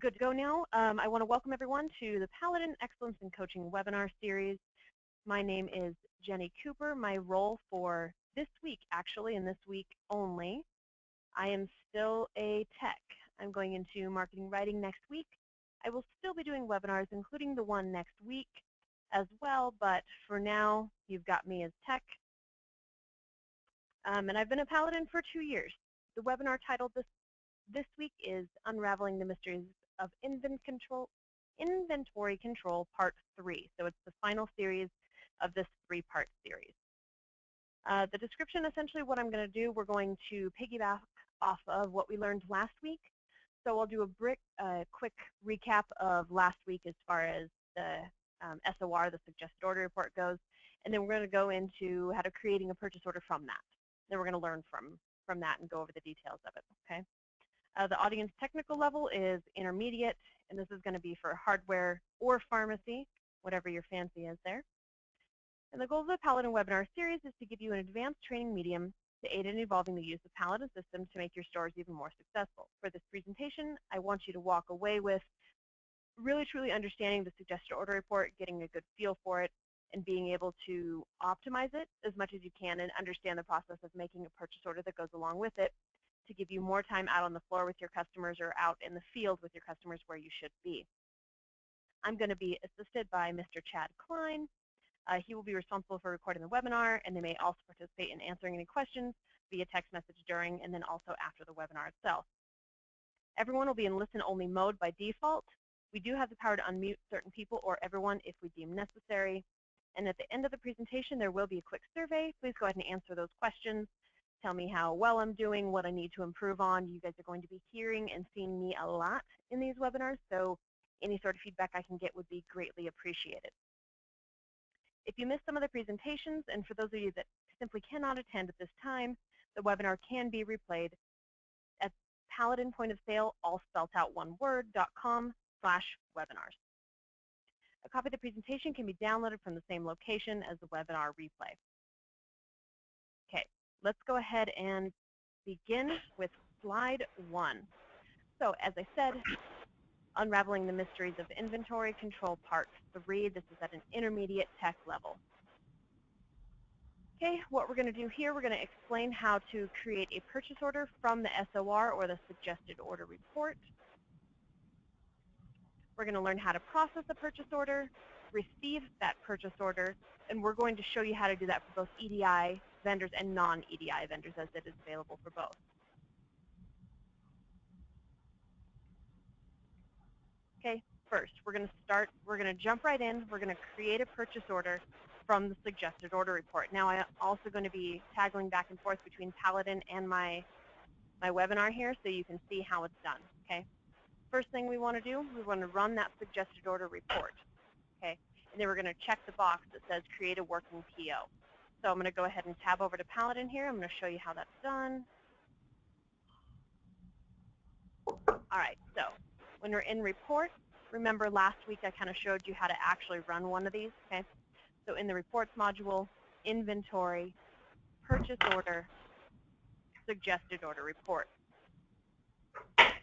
good to go now. I want to welcome everyone to the Paladin Excellence in Coaching webinar series. My name is Jenny Cooper. My role for this week, actually, and this week only, I am still a tech. I'm going into marketing writing next week. I will still be doing webinars, including the one next week as well, but for now, you've got me as tech. And I've been a Paladin for 2 years. The webinar titled this week is Unraveling the Mysteries of Inventory Control Part 3. So it's the final series of this 3-part series. The description, essentially what I'm going to do, we're going to piggyback off of what we learned last week. So I'll do a quick recap of last week as far as the SOR, the suggested order report, goes. And then we're going to go into how to creating a purchase order from that. Then we're going to learn from that and go over the details of it, okay? The audience technical level is intermediate, and this is going to be for hardware or pharmacy, whatever your fancy is there. And the goal of the Paladin webinar series is to give you an advanced training medium to aid in evolving the use of Paladin systems to make your stores even more successful. For this presentation, I want you to walk away with really truly understanding the suggested order report, getting a good feel for it, and being able to optimize it as much as you can and understand the process of making a purchase order that goes along with it, to give you more time out on the floor with your customers or out in the field with your customers where you should be. I'm going to be assisted by Mr. Chad Klein. He will be responsible for recording the webinar, and they may also participate in answering any questions via text message during and then also after the webinar itself. Everyone will be in listen-only mode by default. We do have the power to unmute certain people or everyone if we deem necessary. And at the end of the presentation, there will be a quick survey. Please go ahead and answer those questions. Tell me how well I'm doing, what I need to improve on. You guys are going to be hearing and seeing me a lot in these webinars, so any sort of feedback I can get would be greatly appreciated. If you missed some of the presentations, and for those of you that simply cannot attend at this time, the webinar can be replayed at Paladin point of sale, all spelled out one word.com/webinars. A copy of the presentation can be downloaded from the same location as the webinar replay. Okay. Let's go ahead and begin with slide 1. So as I said, Unraveling the Mysteries of Inventory Control Part 3. This is at an intermediate tech level. Okay, what we're going to do here, we're going to explain how to create a purchase order from the SOR, or the suggested order report. We're going to learn how to process a purchase order, receive that purchase order, and we're going to show you how to do that for both EDI vendors and non-EDI vendors, as it is available for both. Okay, first, we're going to jump right in. We're going to create a purchase order from the suggested order report. Now, I'm also going to be tagging back and forth between Paladin and my webinar here so you can see how it's done, okay? First thing we want to do, we want to run that suggested order report, okay? And then we're going to check the box that says create a working PO. So I'm going to go ahead and tab over to Paladin here. I'm going to show you how that's done. All right, so when we're in report, remember last week I kind of showed you how to actually run one of these, okay? So in the reports module, inventory, purchase order, suggested order report. Sorry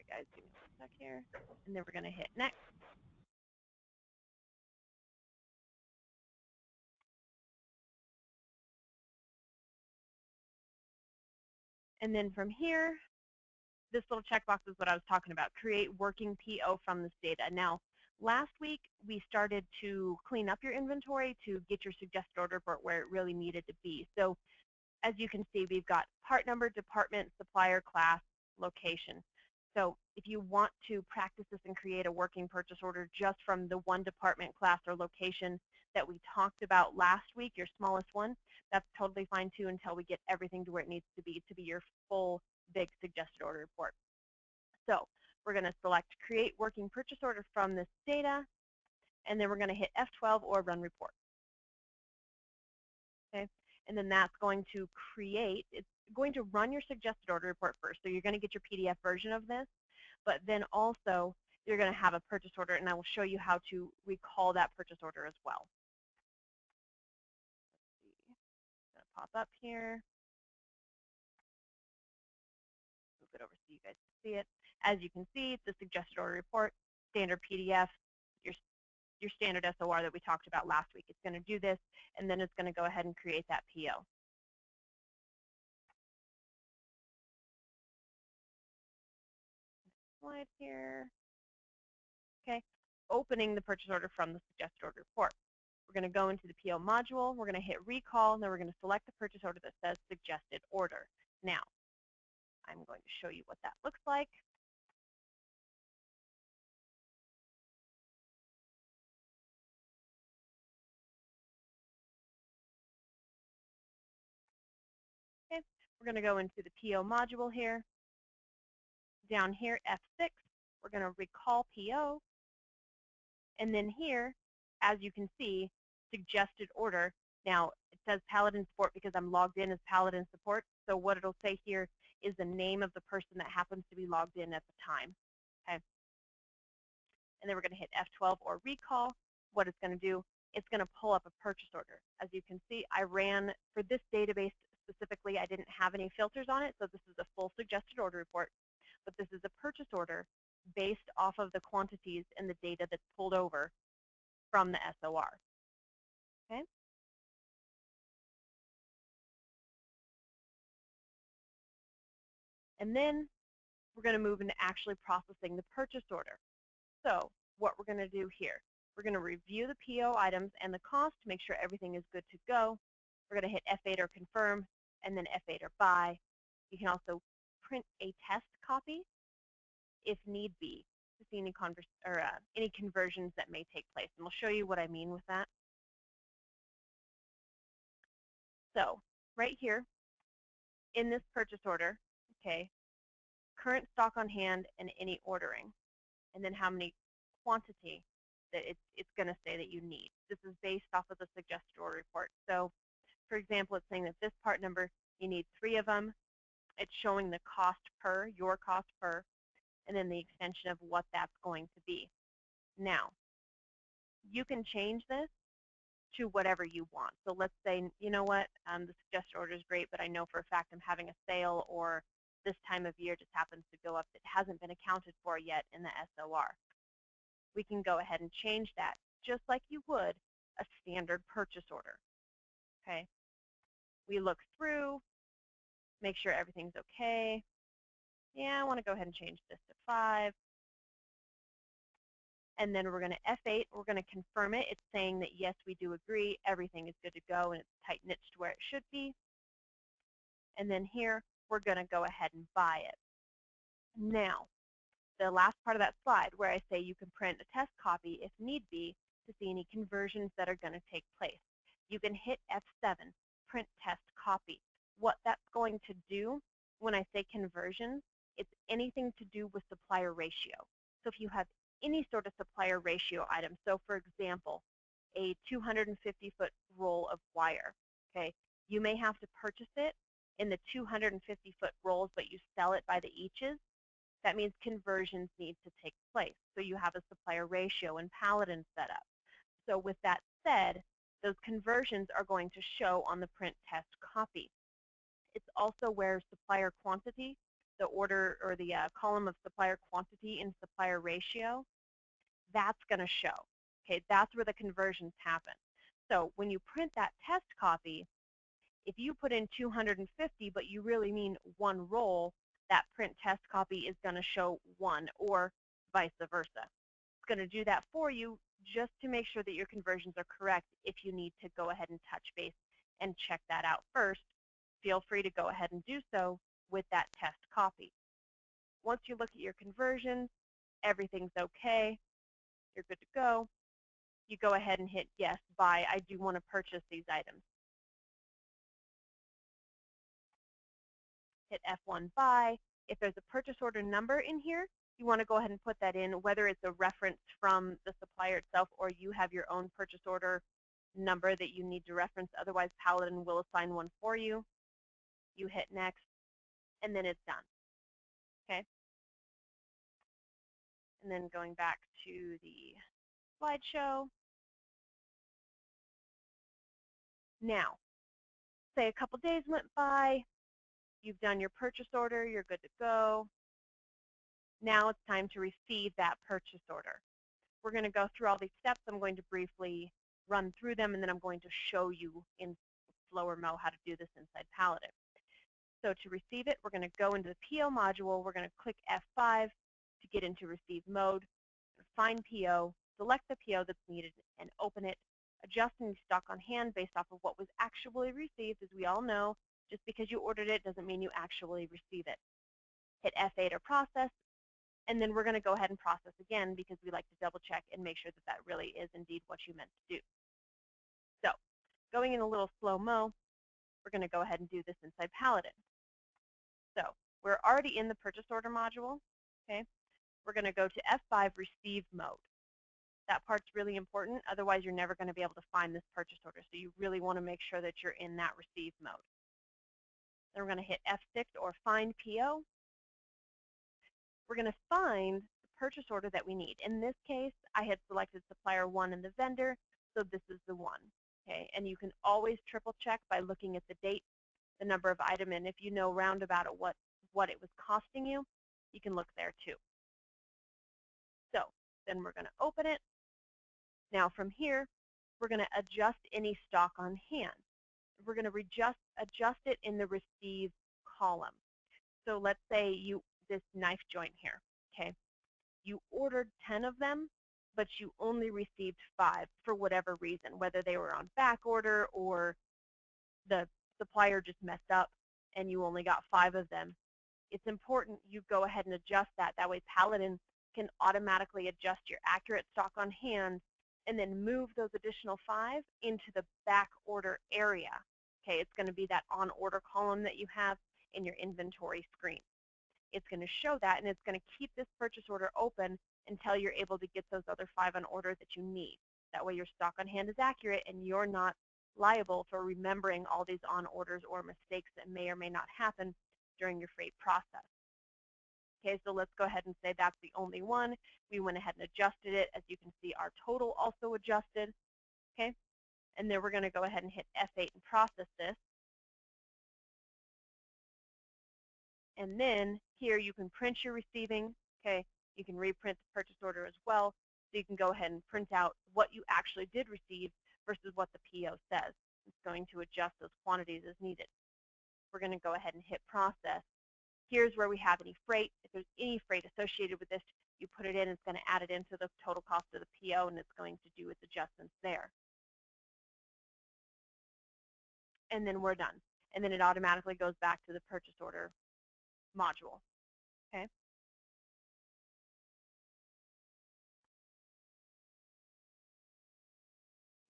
guys, give me a sec here. And then we're going to hit next. And then from here, this little checkbox is what I was talking about, create working PO from this data. Now, last week, we started to clean up your inventory to get your suggested order report where it really needed to be. So as you can see, we've got part number, department, supplier, class, location. So if you want to practice this and create a working purchase order just from the one department, class, or location that we talked about last week, your smallest one, that's totally fine too until we get everything to where it needs to be your full big suggested order report. So we're going to select create working purchase order from this data, and then we're going to hit F12 or run report. Okay, and then that's going to create, it's going to run your suggested order report first. So you're going to get your PDF version of this, but then also you're going to have a purchase order, and I will show you how to recall that purchase order as well. Let's see, it's going to pop up here. it over so you guys can see it. As you can see, the suggested order report, standard PDF, your standard SOR that we talked about last week. It's going to do this, and then it's going to go ahead and create that PO. Slide here. Okay, opening the purchase order from the suggested order report. We're going to go into the PO module. We're going to hit recall, and then we're going to select the purchase order that says suggested order. Now, I'm going to show you what that looks like. Okay, we're going to go into the PO module here. Down here, F6, we're going to recall PO. And then here, as you can see, suggested order. Now, it says Paladin support because I'm logged in as Paladin support. So what it'll say here is the name of the person that happens to be logged in at the time. Okay. And then we're going to hit F12 or recall. What it's going to do, it's going to pull up a purchase order. As you can see, I ran, for this database specifically, I didn't have any filters on it, so this is a full suggested order report. But this is a purchase order based off of the quantities and the data that's pulled over from the SOR. Okay? And then we're going to move into actually processing the purchase order. So what we're going to do here, we're going to review the PO items and the cost to make sure everything is good to go. We're going to hit F8 or confirm, and then F8 or buy. You can also print a test copy if need be to see any conversions that may take place. And we'll show you what I mean with that. So right here in this purchase order, okay, current stock on hand and any ordering, and then how many quantity that it's going to say that you need. This is based off of the suggested order report. So, for example, it's saying that this part number, you need 3 of them. It's showing the cost per, your cost per, and then the extension of what that's going to be. Now, you can change this to whatever you want. So let's say, you know what, the suggested order is great, but I know for a fact I'm having a sale, or this time of year just happens to go up that hasn't been accounted for yet in the SOR. We can go ahead and change that just like you would a standard purchase order. Okay. We look through, make sure everything's okay. Yeah, I want to go ahead and change this to 5. And then we're going to F8. We're going to confirm it. It's saying that, yes, we do agree. Everything is good to go, and it's tight knitted to where it should be. And then here, we're going to go ahead and buy it. Now, the last part of that slide where I say you can print a test copy if need be to see any conversions that are going to take place. You can hit F7, print test copy. What that's going to do when I say conversions, it's anything to do with supplier ratio. So if you have any sort of supplier ratio item, so for example, a 250-foot roll of wire, okay, you may have to purchase it in the 250-foot rolls, but you sell it by the eaches. That means conversions need to take place. So you have a supplier ratio and Paladin set up. So with that said, those conversions are going to show on the print test copy. It's also where supplier quantity, the order or the column of supplier quantity in supplier ratio, that's going to show. Okay, that's where the conversions happen. So when you print that test copy, if you put in 250 but you really mean 1 roll, that print test copy is going to show 1, or vice versa. It's going to do that for you just to make sure that your conversions are correct. If you need to go ahead and touch base and check that out first, feel free to go ahead and do so with that test copy. Once you look at your conversions, everything's okay, you're good to go, you go ahead and hit yes, buy. I do want to purchase these items. Hit F1 buy. If there's a purchase order number in here, you want to go ahead and put that in, whether it's a reference from the supplier itself or you have your own purchase order number that you need to reference. Otherwise, Paladin will assign one for you. You hit next, and then it's done. Okay? And then going back to the slideshow. Now, say a couple days went by, You've done your purchase order, you're good to go. Now it's time to receive that purchase order. We're going to go through all these steps. I'm going to briefly run through them, and then I'm going to show you in slower mo how to do this inside Paladin. So to receive it, we're going to go into the PO module. We're going to click F5 to get into receive mode, find PO, select the PO that's needed, and open it, adjusting stock on hand based off of what was actually received. As we all know, just because you ordered it doesn't mean you actually receive it. Hit F8 or process, and then we're going to go ahead and process again because we like to double check and make sure that that really is indeed what you meant to do. So going in a little slow-mo, we're going to go ahead and do this inside Paladin. So we're already in the purchase order module. Okay, we're going to go to F5 receive mode. That part's really important. Otherwise, you're never going to be able to find this purchase order. So you really want to make sure that you're in that receive mode. Then we're going to hit F6 or find PO. We're going to find the purchase order that we need. In this case, I had selected supplier 1 and the vendor, so this is the one. Okay, and you can always triple check by looking at the date, the number of item, and if you know roundabout at what it was costing you, you can look there too. So then we're going to open it. Now from here, we're going to adjust any stock on hand. We're going to adjust it in the receive column. So let's say this knife joint here, okay? You ordered 10 of them, but you only received 5 for whatever reason, whether they were on back order or the supplier just messed up and you only got 5 of them. It's important you go ahead and adjust that. That way Paladin can automatically adjust your accurate stock on hand and then move those additional 5 into the back order area. Okay, it's going to be that on order column that you have in your inventory screen. It's going to show that, and it's going to keep this purchase order open until you're able to get those other 5 on order that you need. That way your stock on hand is accurate and you're not liable for remembering all these on orders or mistakes that may or may not happen during your freight process. Okay, so let's go ahead and say that's the only one. We went ahead and adjusted it. As you can see, our total also adjusted. Okay, and then we're going to go ahead and hit F8 and process this. And then here you can print your receiving. Okay, you can reprint the purchase order as well. So you can go ahead and print out what you actually did receive versus what the PO says. It's going to adjust those quantities as needed. We're going to go ahead and hit process. Here's where we have any freight. If there's any freight associated with this, you put it in, it's going to add it into the total cost of the PO, and it's going to do its adjustments there. And then we're done. And then it automatically goes back to the purchase order module. Okay.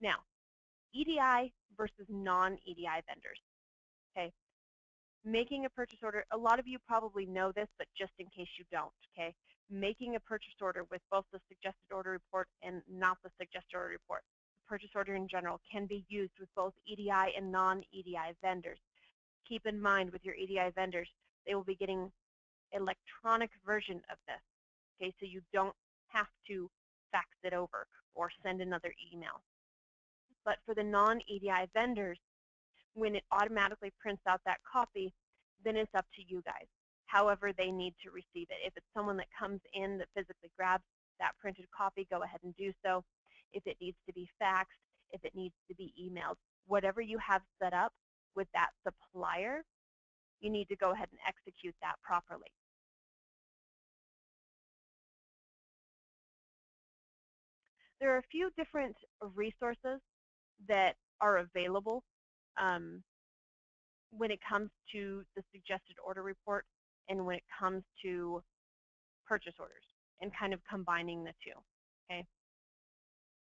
Now, EDI versus non-EDI vendors. Okay. Making a purchase order, a lot of you probably know this, but just in case you don't, okay? Making a purchase order with both the suggested order report and not the suggested order report. The purchase order in general can be used with both EDI and non-EDI vendors. Keep in mind with your EDI vendors, they will be getting electronic version of this, okay? So you don't have to fax it over or send another email. But for the non-EDI vendors, when it automatically prints out that copy, then it's up to you guys. However they need to receive it. If it's someone that comes in that physically grabs that printed copy, go ahead and do so. If it needs to be faxed, if it needs to be emailed, whatever you have set up with that supplier, you need to go ahead and execute that properly. There are a few different resources that are available when it comes to the suggested order report and when it comes to purchase orders and kind of combining the two, okay?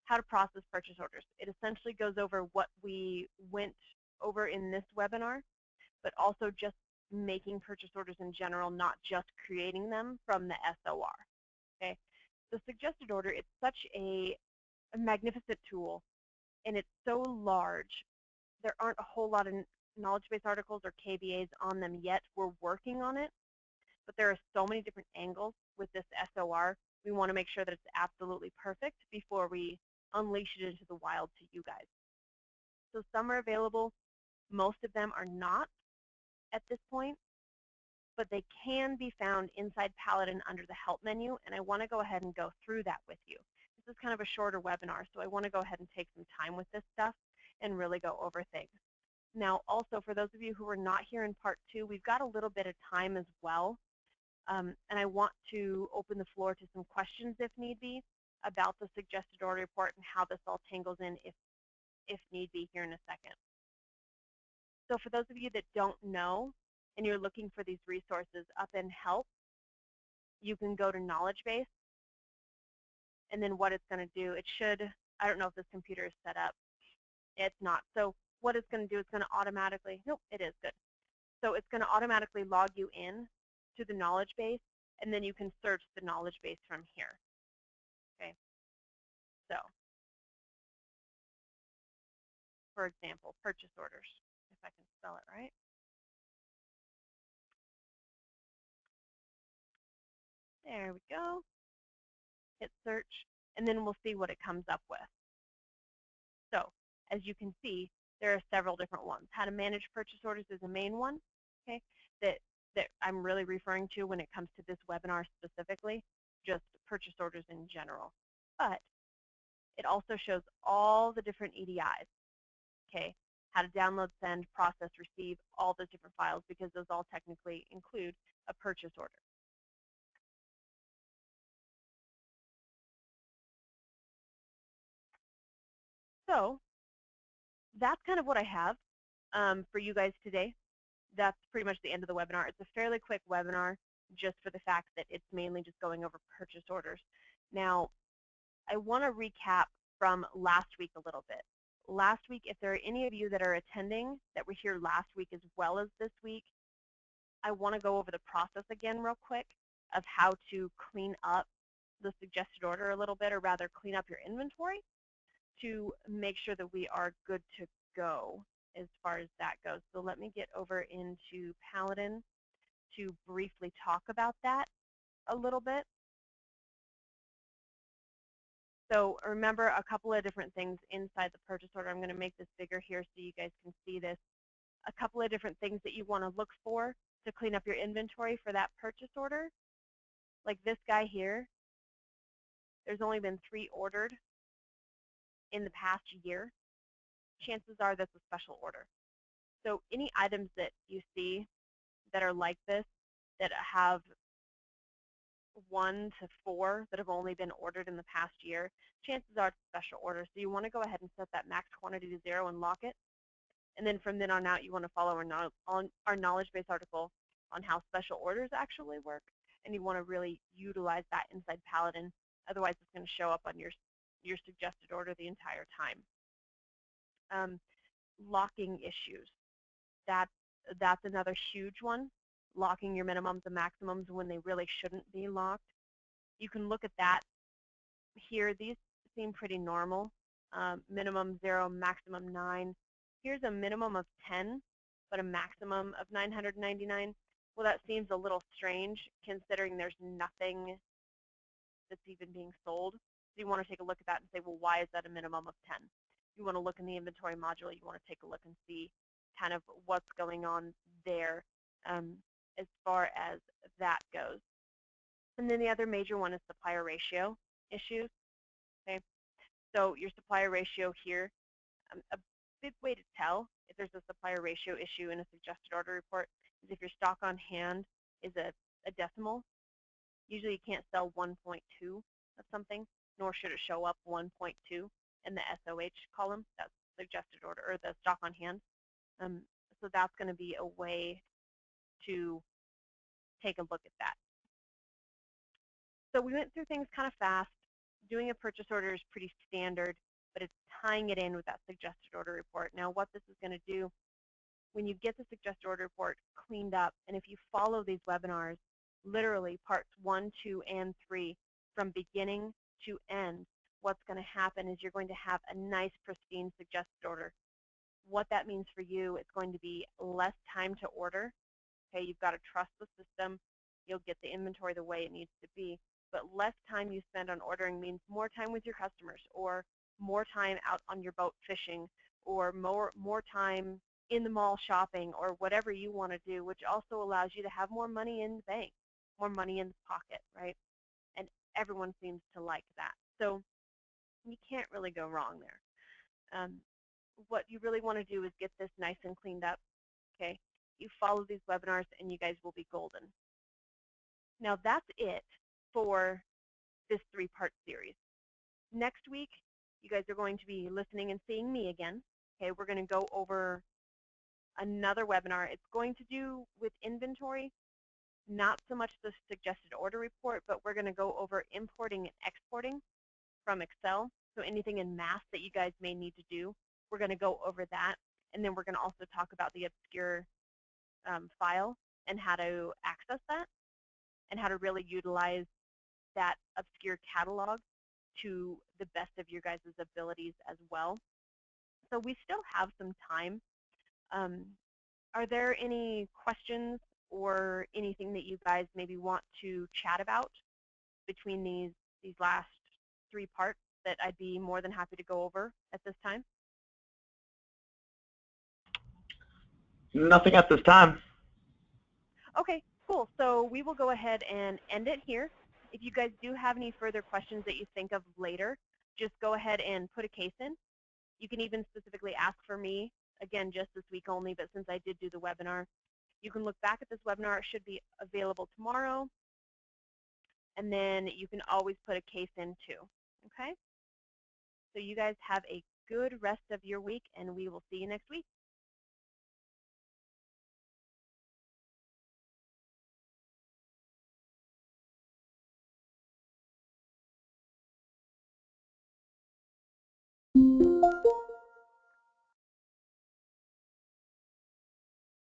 How to process purchase orders. It essentially goes over what we went over in this webinar, but also just making purchase orders in general, not just creating them from the SOR, okay? The suggested order, it's such a magnificent tool, and it's so large. There aren't a whole lot of knowledge base articles or KBAs on them yet. We're working on it, but there are so many different angles with this SOR. We want to make sure that it's absolutely perfect before we unleash it into the wild to you guys. So some are available. Most of them are not at this point. but they can be found inside Paladin under the Help menu, and I want to go ahead and go through that with you. This is kind of a shorter webinar, so I want to go ahead and take some time with this stuff and really go over things. Now, also, for those of you who are not here in part 2, we've got a little bit of time as well, and I want to open the floor to some questions, if need be, about the suggested order report and how this all tangles in, if need be, here in a second. So for those of you that don't know and you're looking for these resources, up in Help, you can go to Knowledge Base, and then what it's going to do, it should, I don't know if this computer is set up. It's not. So what it's going to do, it's going to automatically, nope, it is good. So it's going to automatically log you in to the knowledge base, and then you can search the knowledge base from here. Okay. So, for example, purchase orders, if I can spell it right. There we go. Hit search, and then we'll see what it comes up with. So, as you can see, there are several different ones. How to manage purchase orders is a main one, okay, that I'm really referring to when it comes to this webinar specifically, just purchase orders in general. But it also shows all the different EDIs, okay, how to download, send, process, receive, all those different files, because those all technically include a purchase order. So that's kind of what I have for you guys today. That's pretty much the end of the webinar. It's a fairly quick webinar just for the fact that it's mainly just going over purchase orders. Now, I want to recap from last week a little bit. Last week, if there are any of you that are attending that were here last week as well as this week, I want to go over the process again real quick of how to clean up the suggested order a little bit, or rather clean up your inventory to make sure that we are good to go as far as that goes. So let me get over into Paladin to briefly talk about that a little bit. So remember a couple of different things inside the purchase order. I'm going to make this bigger here so you guys can see this. A couple of different things that you want to look for to clean up your inventory for that purchase order. Like this guy here, there's only been 3 ordered in the past year. Chances are that's a special order. So any items that you see that are like this, that have 1 to 4 that have only been ordered in the past year, chances are it's a special order. So you want to go ahead and set that max quantity to 0 and lock it. And then from then on out, you want to follow our knowledge base article on how special orders actually work. And you want to really utilize that inside Paladin. Otherwise, it's going to show up on your suggested order the entire time. Locking issues. That's another huge one. Locking your minimums and maximums when they really shouldn't be locked. You can look at that here. These seem pretty normal. Minimum 0, maximum 9. Here's a minimum of 10, but a maximum of 999. Well, that seems a little strange considering there's nothing that's even being sold. So you want to take a look at that and say, well, why is that a minimum of 10? You want to look in the inventory module. You want to take a look and see kind of what's going on there as far as that goes. And then the other major one is supplier ratio issues. Okay, so your supplier ratio here, a big way to tell if there's a supplier ratio issue in a suggested order report is if your stock on hand is a decimal. Usually you can't sell 1.2 of something, nor should it show up 1.2 in the SOH column. That's suggested order, or the stock on hand. So that's going to be a way to take a look at that. So we went through things kind of fast. Doing a purchase order is pretty standard, but it's tying it in with that suggested order report. Now what this is going to do, when you get the suggested order report cleaned up, and if you follow these webinars, literally parts 1, 2, and 3, from beginning to end, what's going to happen is you're going to have a nice, pristine suggested order. What that means for you, it's going to be less time to order. Okay, you've got to trust the system. You'll get the inventory the way it needs to be. But less time you spend on ordering means more time with your customers, or more time out on your boat fishing, or more time in the mall shopping or whatever you want to do, which also allows you to have more money in the bank, more money in the pocket, right? And everyone seems to like that. So you can't really go wrong there. What you really want to do is get this nice and cleaned up, okay? You follow these webinars and you guys will be golden. Now that's it for this 3-part series. Next week, you guys are going to be listening and seeing me again. Okay, we're going to go over another webinar. It's going to do with inventory, not so much the suggested order report, but we're going to go over importing and exporting from Excel. So anything in math that you guys may need to do, we're going to go over that. And then we're going to also talk about the obscure file and how to access that and how to really utilize that obscure catalog to the best of your guys' abilities as well. So we still have some time. Are there any questions or anything that you guys maybe want to chat about between these last 3 parts that I'd be more than happy to go over at this time? Nothing at this time. Okay, cool. So we will go ahead and end it here. If you guys do have any further questions that you think of later, just go ahead and put a case in. You can even specifically ask for me, again, just this week only, but since I did do the webinar, you can look back at this webinar. It should be available tomorrow. And then you can always put a case in too, okay? So you guys have a good rest of your week, and we will see you next week.